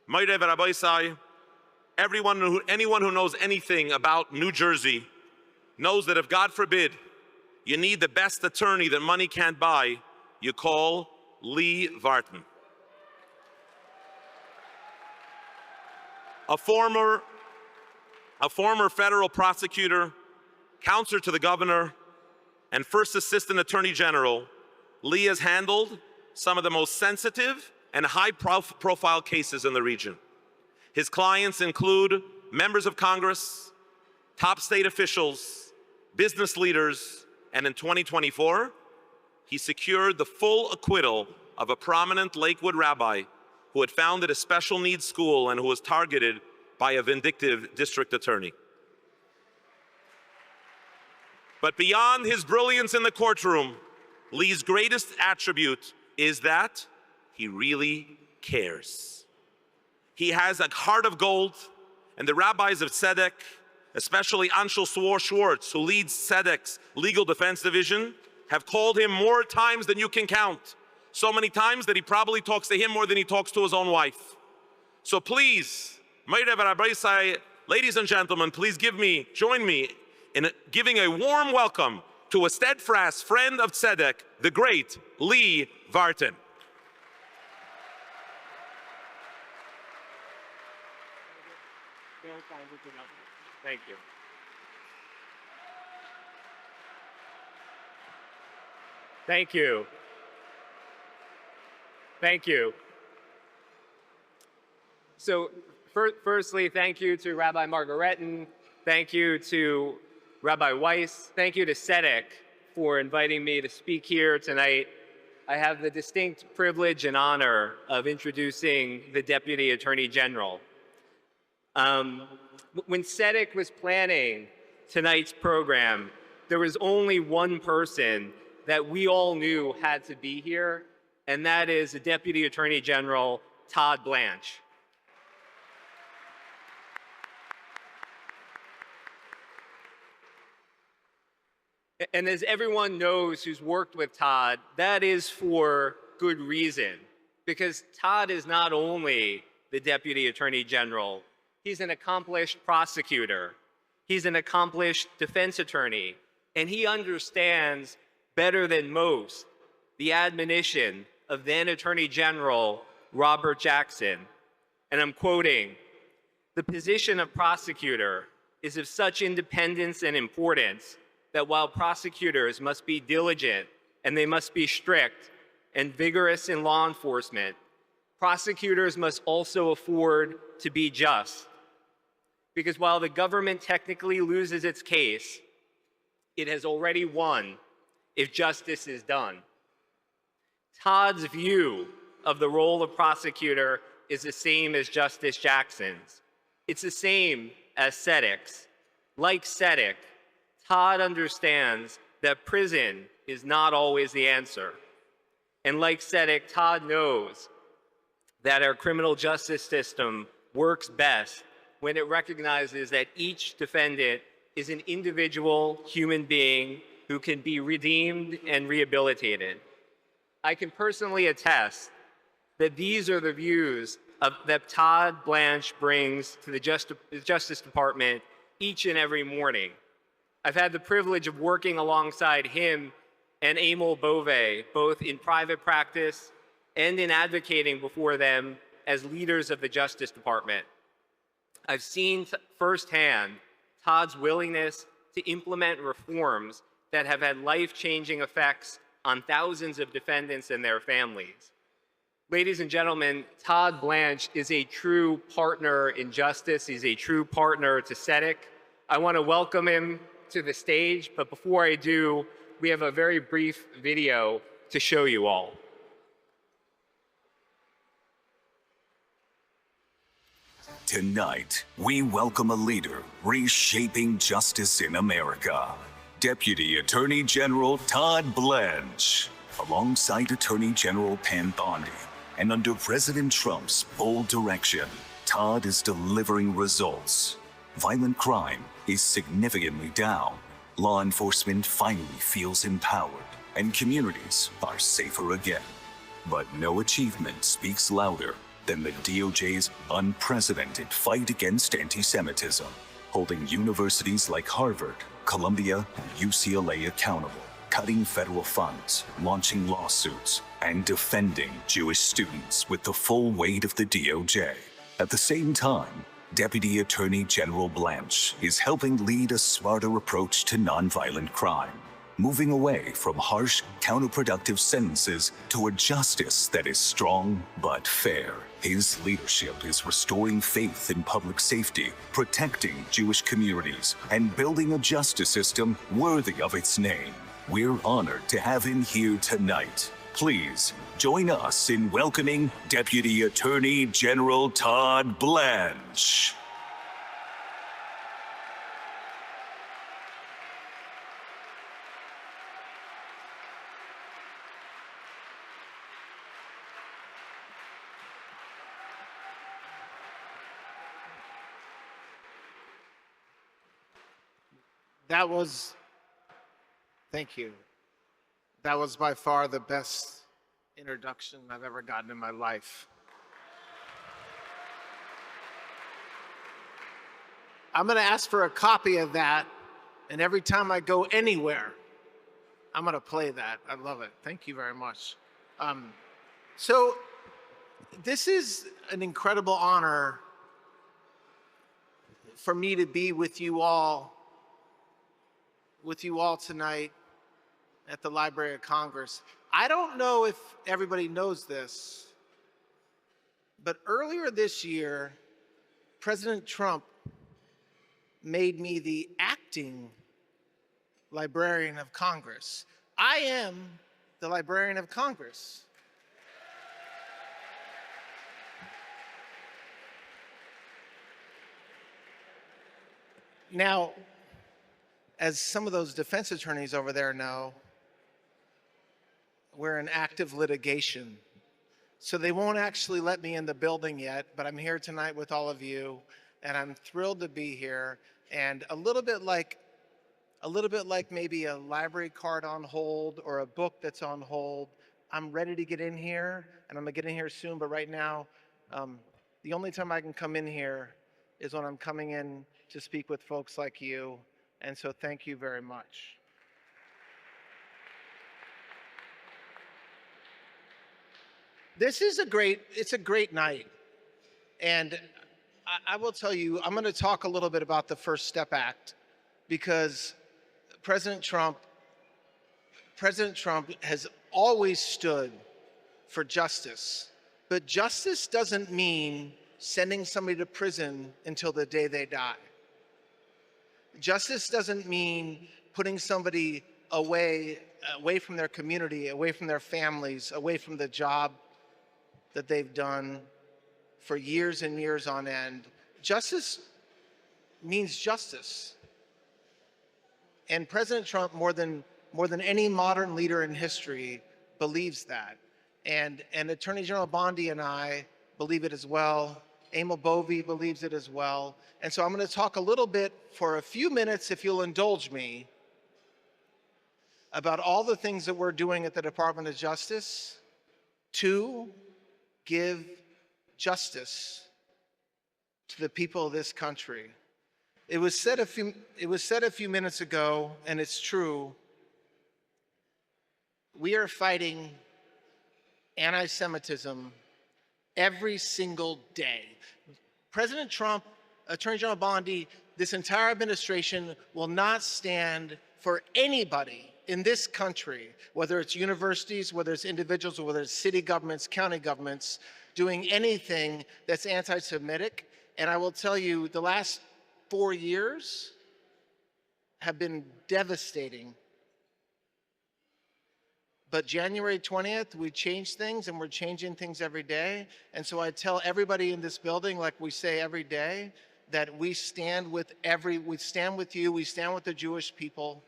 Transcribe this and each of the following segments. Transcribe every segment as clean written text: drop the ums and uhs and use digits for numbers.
Moireh v'Rabosai, anyone who knows anything about New Jersey knows that if, God forbid, you need the best attorney that money can't buy, you call Lee Vartan. A former federal prosecutor, counselor to the governor, and first assistant attorney general, Lee has handled some of the most sensitive and high-profile cases in the region. His clients include members of Congress, top state officials, business leaders, and in 2024, he secured the full acquittal of a prominent Lakewood rabbi who had founded a special needs school and who was targeted by a vindictive district attorney. But beyond his brilliance in the courtroom, Lee's greatest attribute is that he really cares. He has a heart of gold, and the rabbis of Tzedek, especially Anshel Schwartz, who leads Tzedek's legal defense division, have called him more times than you can count. So many times that he probably talks to him more than he talks to his own wife. So please, Moireh v'Rabosai, ladies and gentlemen, please join me in giving a warm welcome to a steadfast friend of Tzedek, the great Lee Vartan. Thank you. Thank you. Thank you. So firstly, thank you to Rabbi Margaretin. Thank you to Rabbi Weiss. Thank you to Tzedek for inviting me to speak here tonight. I have the distinct privilege and honor of introducing the Deputy Attorney General. When Tzedek was planning tonight's program, there was only one person that we all knew had to be here, and that is the Deputy Attorney General Todd Blanche. And as everyone knows who's worked with Todd, that is for good reason, because Todd is not only the Deputy Attorney General, he's an accomplished prosecutor, he's an accomplished defense attorney, and he understands better than most the admonition of then Attorney General Robert Jackson. And I'm quoting, "The position of prosecutor is of such independence and importance that while prosecutors must be diligent and they must be strict and vigorous in law enforcement, prosecutors must also afford to be just. Because while the government technically loses its case, it has already won if justice is done." Todd's view of the role of prosecutor is the same as Justice Jackson's. It's the same as Tzedek's. Like Tzedek, Todd understands that prison is not always the answer. And like Tzedek, Todd knows that our criminal justice system works best when it recognizes that each defendant is an individual human being who can be redeemed and rehabilitated. I can personally attest that these are the views that Todd Blanche brings to the Justice Department each and every morning. I've had the privilege of working alongside him and Emil Bove, both in private practice and in advocating before them as leaders of the Justice Department. I've seen firsthand Todd's willingness to implement reforms that have had life-changing effects on thousands of defendants and their families. Ladies and gentlemen, Todd Blanche is a true partner in justice. He's a true partner to Tzedek. I want to welcome him to the stage, but before I do, we have a very brief video to show you all. Tonight, we welcome a leader reshaping justice in America. Deputy Attorney General Todd Blanche, alongside Attorney General Pam Bondi. And under President Trump's bold direction, Todd is delivering results. Violent crime is significantly down. Law enforcement finally feels empowered, and communities are safer again. But no achievement speaks louder than the DOJ's unprecedented fight against anti-Semitism, holding universities like Harvard, Columbia, and UCLA accountable, cutting federal funds, launching lawsuits, and defending Jewish students with the full weight of the DOJ. At the same time, Deputy Attorney General Blanche is helping lead a smarter approach to nonviolent crime, moving away from harsh, counterproductive sentences toward justice that is strong but fair. His leadership is restoring faith in public safety, protecting Jewish communities, and building a justice system worthy of its name. We're honored to have him here tonight. Please join us in welcoming Deputy Attorney General Todd Blanche. Thank you. That was by far the best introduction I've ever gotten in my life. I'm going to ask for a copy of that, and every time I go anywhere, I'm going to play that. I love it. Thank you very much. So this is an incredible honor for me to be with you all tonight at the Library of Congress. I don't know if everybody knows this, but earlier this year, President Trump made me the acting Librarian of Congress. I am the Librarian of Congress. Now, as some of those defense attorneys over there know, we're in active litigation. So they won't actually let me in the building yet, but I'm here tonight with all of you, and I'm thrilled to be here. And a little bit like maybe a library card on hold or a book that's on hold, I'm ready to get in here, and I'm gonna get in here soon, but right now, the only time I can come in here is when I'm coming in to speak with folks like you, and so thank you very much. It's a great night. And I will tell you, I'm going to talk a little bit about the First Step Act because President Trump has always stood for justice. But justice doesn't mean sending somebody to prison until the day they die. Justice doesn't mean putting somebody away from their community, away from their families, away from the job that they've done for years and years on end. Justice means justice. And President Trump, more than any modern leader in history, believes that. And Attorney General Bondi and I believe it as well. Emil Bovey believes it as well. And so I'm going to talk a little bit for a few minutes, if you'll indulge me, about all the things that we're doing at the Department of Justice to give justice to the people of this country. It was said a few minutes ago, and it's true. We are fighting anti-Semitism every single day. President Trump, Attorney General Bondi, this entire administration will not stand for anybody in this country, whether it's universities, whether it's individuals, or whether it's city governments, county governments, doing anything that's anti-Semitic. And I will tell you, the last 4 years have been devastating. But January 20th, we changed things, and we're changing things every day. And so I tell everybody in this building, like we say every day, that we stand with you, we stand with the Jewish people,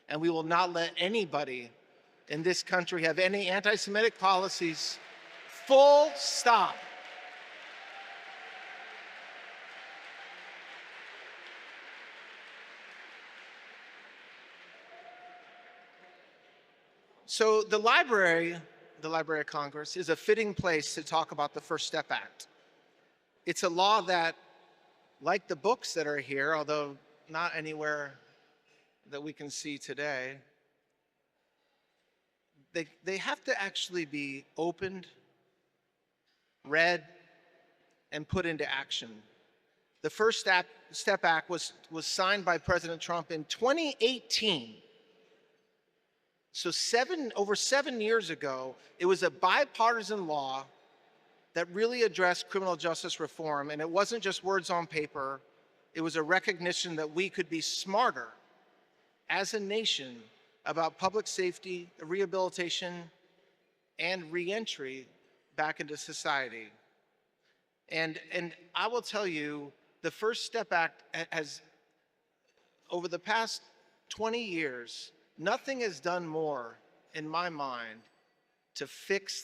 and we will not let anybody in this country have any anti-Semitic policies. Full stop. So the library the Library of Congress, is a fitting place to talk about the First Step Act. It's a law that, like the books that are here, although not anywhere that we can see today, they have to actually be opened, read, and put into action. The First Step Act was signed by President Trump in 2018. So over 7 years ago, it was a bipartisan law that really addressed criminal justice reform. And it wasn't just words on paper. It was a recognition that we could be smarter as a nation about public safety, rehabilitation, and reentry back into society. And I will tell you, the First Step Act has, over the past 20 years, nothing has done more, in my mind, to fix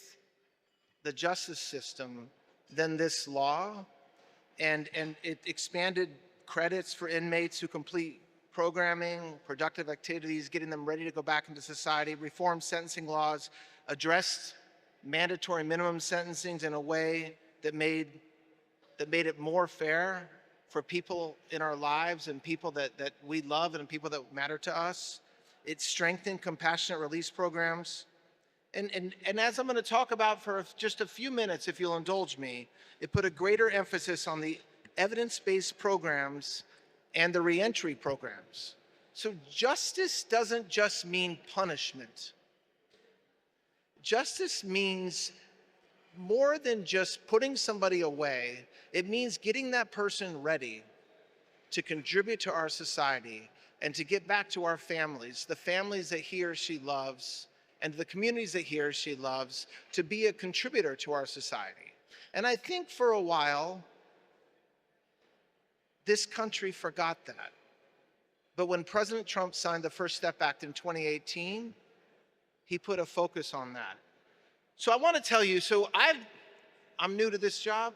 the justice system than this law. And it expanded credits for inmates who complete programming, productive activities, getting them ready to go back into society, reformed sentencing laws, addressed mandatory minimum sentencings in a way that made it more fair for people in our lives and people that we love and people that matter to us. It strengthened compassionate release programs. And as I'm going to talk about for just a few minutes, if you'll indulge me, it put a greater emphasis on the evidence-based programs and the reentry programs. So justice doesn't just mean punishment. Justice means more than just putting somebody away. It means getting that person ready to contribute to our society and to get back to our families, the families that he or she loves, and the communities that he or she loves, to be a contributor to our society. And I think for a while, this country forgot that. But when President Trump signed the First Step Act in 2018, he put a focus on that. So I want to tell you, I'm new to this job.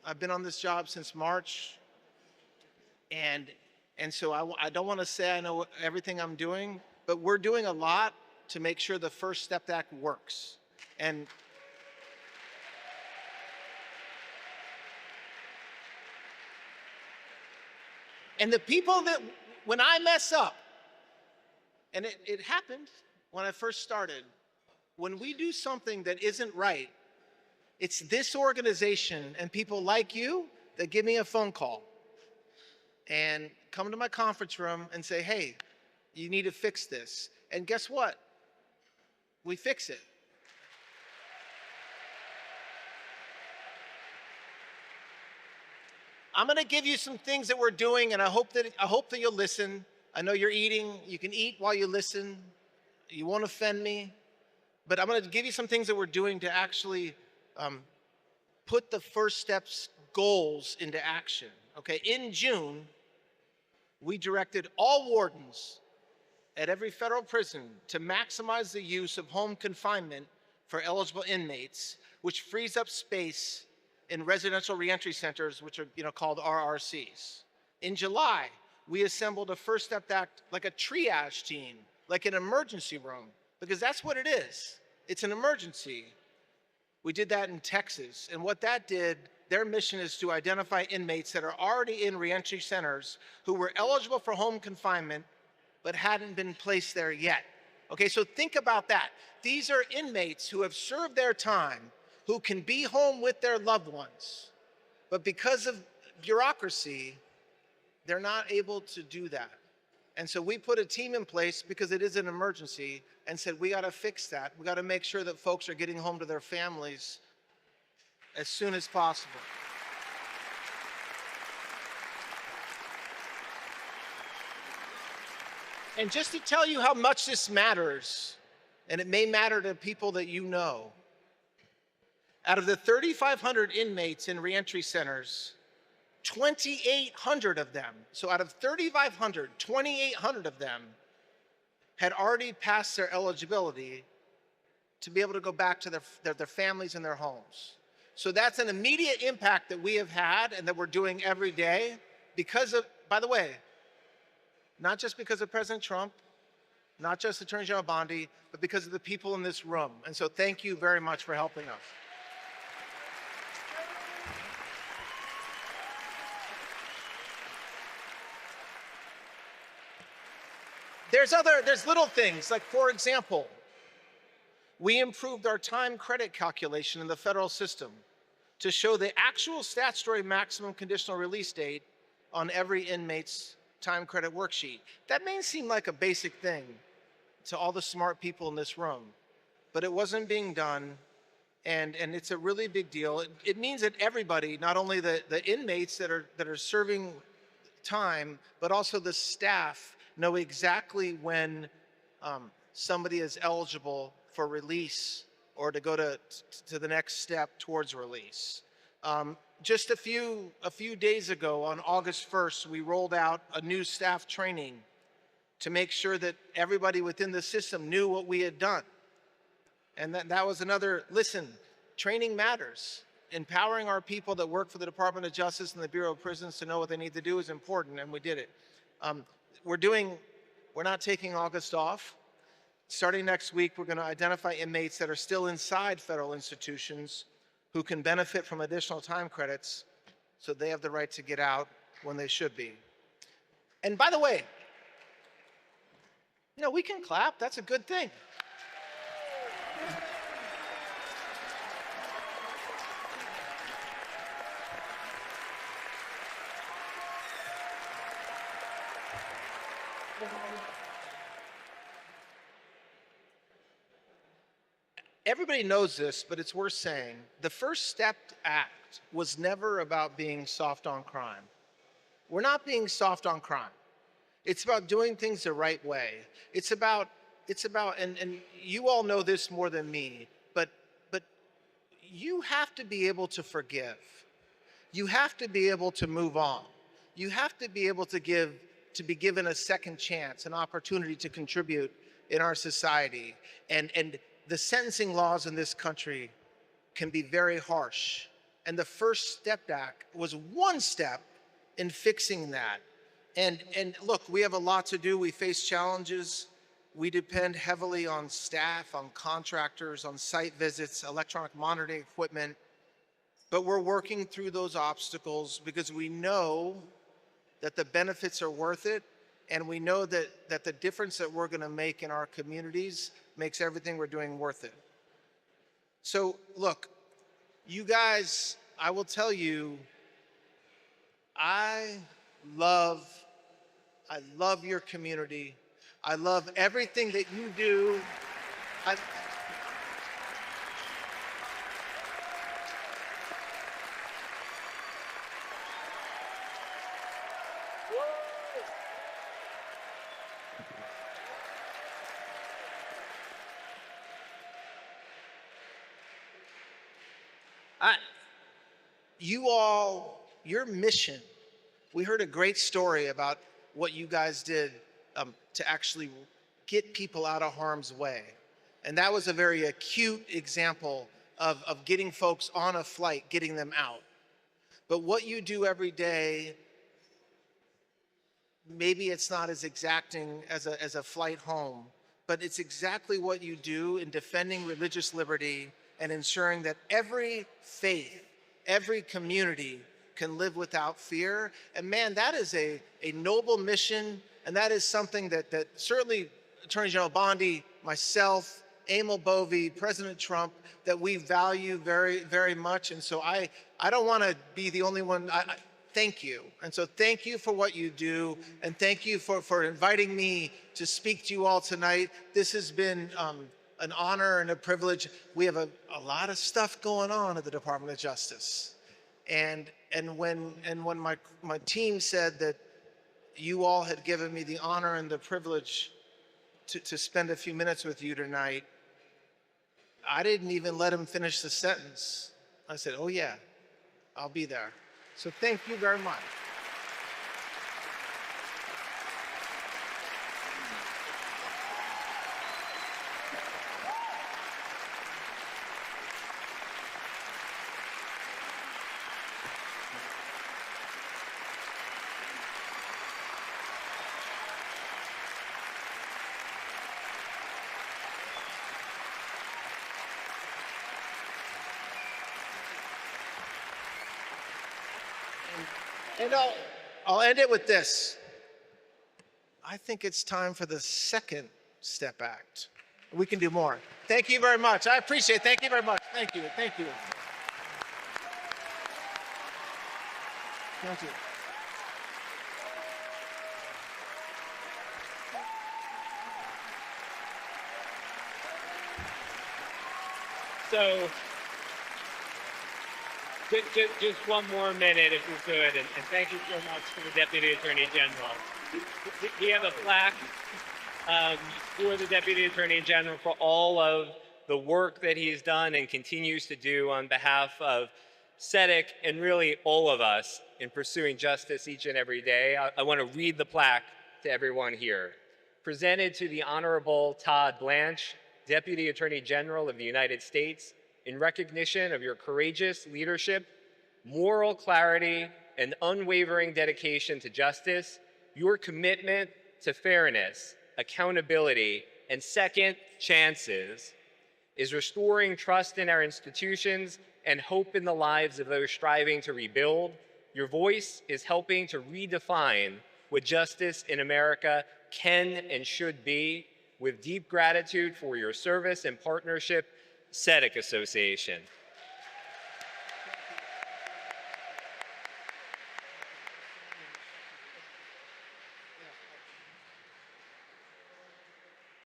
I've been on this job since March. And so I don't want to say I know everything I'm doing, but we're doing a lot to make sure the First Step Act works. And the people that, when I mess up, and it happened when I first started, when we do something that isn't right, it's this organization and people like you that give me a phone call and come to my conference room and say, hey, you need to fix this. And guess what? We fix it. I'm going to give you some things that we're doing, and I hope that you'll listen. I know you're eating. You can eat while you listen. You won't offend me. But I'm going to give you some things that we're doing to actually put the First Steps goals into action. Okay, in June, we directed all wardens at every federal prison to maximize the use of home confinement for eligible inmates, which frees up space in residential reentry centers, which are called RRCs. In July, we assembled a First Step Act, like a triage team, like an emergency room, because that's what it is. It's an emergency. We did that in Texas, and what that did, their mission is to identify inmates that are already in reentry centers who were eligible for home confinement but hadn't been placed there yet. Okay, so think about that. These are inmates who have served their time, who can be home with their loved ones, but because of bureaucracy, they're not able to do that. And so we put a team in place, because it is an emergency, and said, we got to fix that. We got to make sure that folks are getting home to their families as soon as possible. And just to tell you how much this matters, and it may matter to people that you know, out of the 3,500 inmates in reentry centers, 2,800 of them, so out of 3,500, 2,800 of them had already passed their eligibility to be able to go back to their families and their homes. So that's an immediate impact that we have had and that we're doing every day because of, by the way, not just because of President Trump, not just Attorney General Bondi, but because of the people in this room. And so thank you very much for helping us. There's little things, like for example, we improved our time credit calculation in the federal system to show the actual statutory maximum conditional release date on every inmate's time credit worksheet. That may seem like a basic thing to all the smart people in this room, but it wasn't being done, and it's a really big deal. It means that everybody, not only the inmates that are serving time, but also the staff, know exactly when somebody is eligible for release or to go to the next step towards release. Just a few days ago, on August 1st, we rolled out a new staff training to make sure that everybody within the system knew what we had done. And that was another, listen, training matters. Empowering our people that work for the Department of Justice and the Bureau of Prisons to know what they need to do is important, and we did it. We're not taking August off. Starting next week, we're going to identify inmates that are still inside federal institutions who can benefit from additional time credits so they have the right to get out when they should be. And by the way, we can clap. That's a good thing. Everybody knows this, but it's worth saying. The First Step Act was never about being soft on crime. We're not being soft on crime. It's about doing things the right way. It's about, and you all know this more than me, but you have to be able to forgive. You have to be able to move on. You have to be able to be given a second chance, an opportunity to contribute in our society. And the sentencing laws in this country can be very harsh. And the First Step Act was one step in fixing that. And look, we have a lot to do. We face challenges. We depend heavily on staff, on contractors, on site visits, electronic monitoring equipment. But we're working through those obstacles because we know that the benefits are worth it. And we know that the difference that we're going to make in our communities makes everything we're doing worth it. So look, you guys, I will tell you, I love your community. I love everything that you do. Your mission, we heard a great story about what you guys did to actually get people out of harm's way. And that was a very acute example of getting folks on a flight, getting them out. But what you do every day, maybe it's not as exacting as a flight home, but it's exactly what you do in defending religious liberty and ensuring that every faith, every community can live without fear. And man, that is a noble mission, and that is something that certainly Attorney General Bondi, myself, Emil Bovee, President Trump, that we value very, very much. And so I don't want to be the only one. Thank you. And so thank you for what you do, and thank you for inviting me to speak to you all tonight. This has been an honor and a privilege. We have a lot of stuff going on at the Department of Justice. And when my team said that you all had given me the honor and the privilege to spend a few minutes with you tonight, I didn't even let him finish the sentence. I said, oh yeah, I'll be there. So thank you very much. And I'll end it with this. I think it's time for the second step act. We can do more. Thank you very much. I appreciate it. Thank you very much. Thank you. Thank you. Thank you. So, just one more minute, if we could, and thank you so much to the Deputy Attorney General. We have a plaque for the Deputy Attorney General for all of the work that he's done and continues to do on behalf of Tzedek and really all of us in pursuing justice each and every day. I want to read the plaque to everyone here. Presented to the Honorable Todd Blanche, Deputy Attorney General of the United States, in recognition of your courageous leadership, moral clarity, and unwavering dedication to justice, your commitment to fairness, accountability, and second chances is restoring trust in our institutions and hope in the lives of those striving to rebuild. Your voice is helping to redefine what justice in America can and should be. With deep gratitude for your service and partnership, Tzedek Association.